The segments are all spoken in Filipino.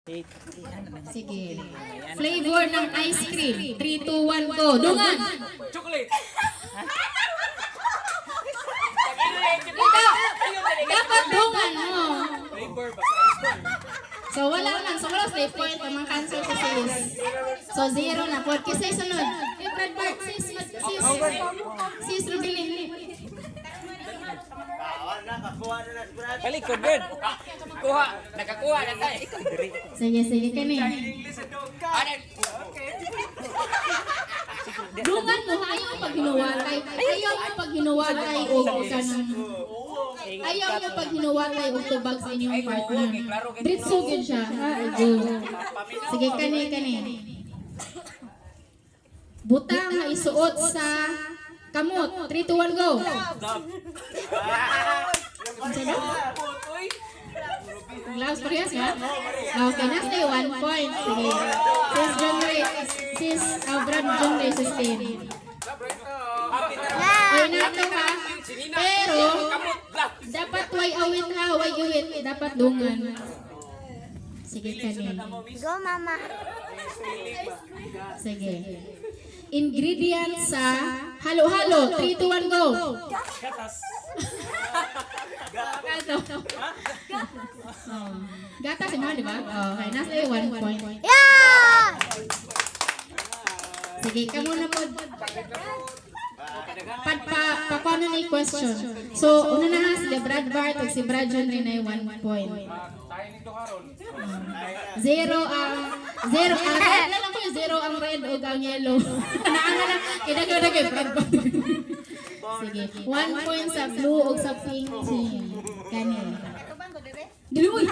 Sige. Flavor ng ice cream. 3, 2, 1, go. Dungan! Chocolate! Dapat dungan mo. Flavor ba sa ice cream? So wala man. So wala slave point. Amang cancel sa sis. So 0 na. Porque sa sunod. Eh, Brad Bart, sis. Sis, Rubilin. Palikod, Bird! Kuha! Nakakuha na tayo! Sige kani. Dungan mo, ayaw mo pag hinuwatay. Ayaw mo pag hinuwatay o kanang... Ayaw mo pag hinuwatay o tubag sa inyong partner. Dritsugin siya. Sige, kani. Butang na isuot sa kamot. 3, 2, 1, go! Gloves parehas ya? Okay, nasa 1 point. Sige. Sis John Ray. Sis Brad John Ray sustain. Ay nato ha. Pero dapat way awit ha, way awit. Dapat dungan. Sige kanin. Go, mama. Sige. Ingredients sa halo-halo. 3, 2, 1, go! Gatas! Gatas mo, di ba? Okay, nasa 1 point. Yeah! Sige, kamo na po. Paano na yung question? So, una na si Brad Bart o si Brad John rin ay 1 point. Tayo nito karon. 0 ang red na lang ko yung 0 ang red o ang yellow. Naana lang, kinaganda kay Brad Bart. Sige, 1 point sa blue o sa pink team. Kanin. Diluy!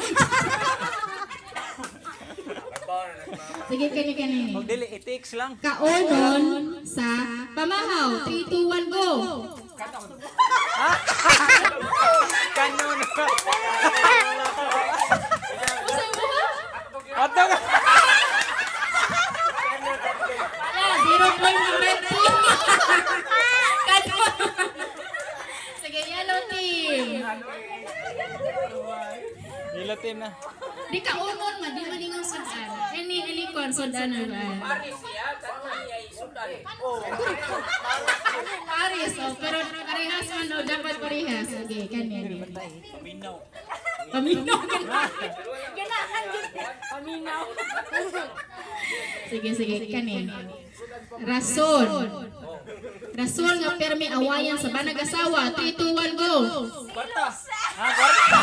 Sige, kanin. Magdili, it takes lang. Kaonon sa pamahaw. 3, 2, 1, go! Kanon! Usa mo ba? Hotdog! Wala, 0 point ng red team. Kanon! Sige, yellow team. Yellow team na. Di kaonon man, di maningang sudan. Any kon sudan na ba? Paris, oh, pero parehas man, no, dapat parehas. Sige, kanyan. Paminaw. Paminaw ka na. Paminaw. Sige, kanin. Rason. Rason nga permi awayan sa banag asawa. 3, 2, 1, go! Kwarta! Ha, kwarta!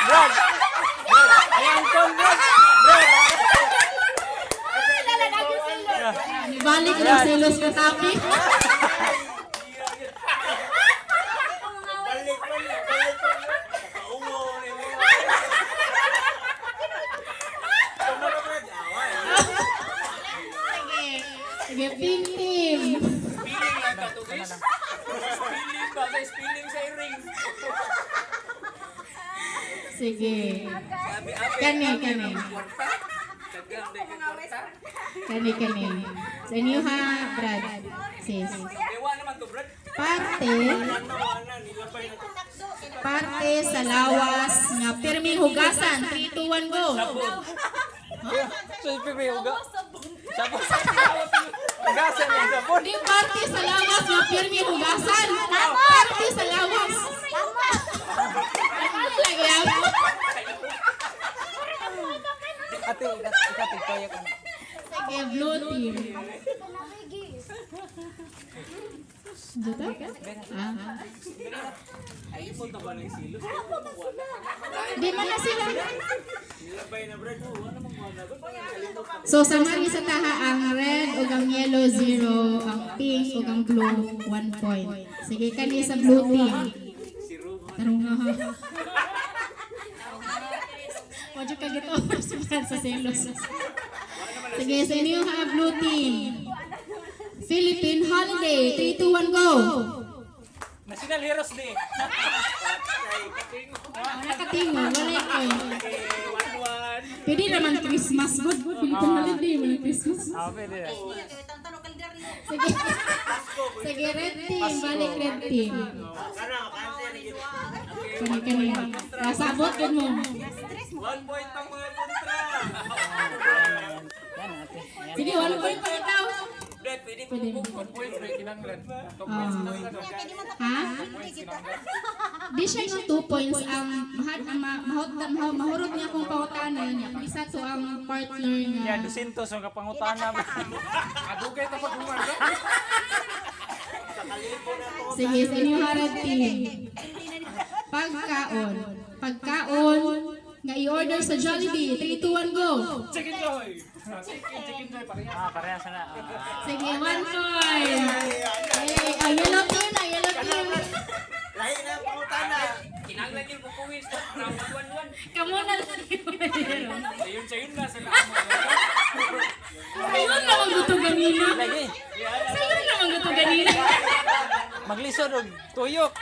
Brad! Ayan ko, Brad! Balik na selos ka topic. Sige, pink team. Spilling lang ka to, guys. Spilling ba? May spilling sa ring. Sige. Kani. Kani. Sa inyo ha, Brad. Sis. Dewa naman to, Brad. Parte sa lawas nga pirmi hugasan. 3, 2, 1, go! So, may uga. Sabon. Ugasan yung sabon. Di parte sa lawas nga pirmi hugasan. Parte sa lawas. Ano lagi yan? Ate, ikaw ka na. Sige, blue team. Dito? Ipon na ba ng silos? Di man na sila. So, samari sa taha ang red o ang yellow 0, ang pink o ang blue 1 point. Sige, kani sa blue team. Tarong nga ha. Wadyo ka gito sa selos. Sige, sa inyo ha, blue team. Philippine Holiday. 3, 2, 1, go! National Heroes Day. Nakatingo, wala ko. Pwede naman Christmas. Good. Philippine Holiday, wala Christmas. Pwede na. Sige, red team. Balik red team. Kani. Nasabot yun mo. 1 point pa Pwede. 1 point may kinanglan. 2 points kinanglan. Ha? Di siya yung 2 points ang mahurot niya kung pangutanan niya. Isa to ang partner niya. Ya, 200 ang kapangutana. Adugay ta pag humarap. Sige, sa inyo harating. Pagkaon. Pagkaon nga i-order sa Jollibee. 3, 2, 1, go! Chicken Joy. Chicken Joy parehas. Parehas na. Sige, 1 point. Ay, yellow team na, yellow team. Lahi na ang pangutana. Kinanglan yung kukuwis. Round 1-1. Kamu na lang. Sayon na sa namo. Sa'yo naman gusto ganina. Lagi. Sa'yo naman gusto ganina. Maglisod og tuyok.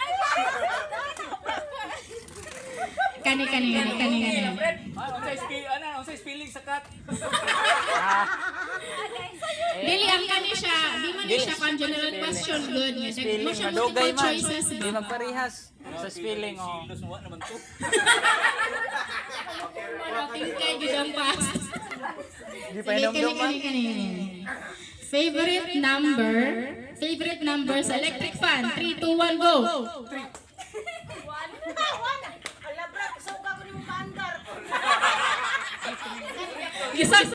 Kani. Unsay spelling sa cat? Dili ang kani siya. Di man ni siya kan general question good. Mo Spelling siya madugay multiple man. choices Di ba? magparehas sa spelling oh. Lusuwa naman to. Parating kay gud ang pass. Di pa Sige, inom man. kani. Favorite number sa electric fan. 3, 2, 1, go! Isang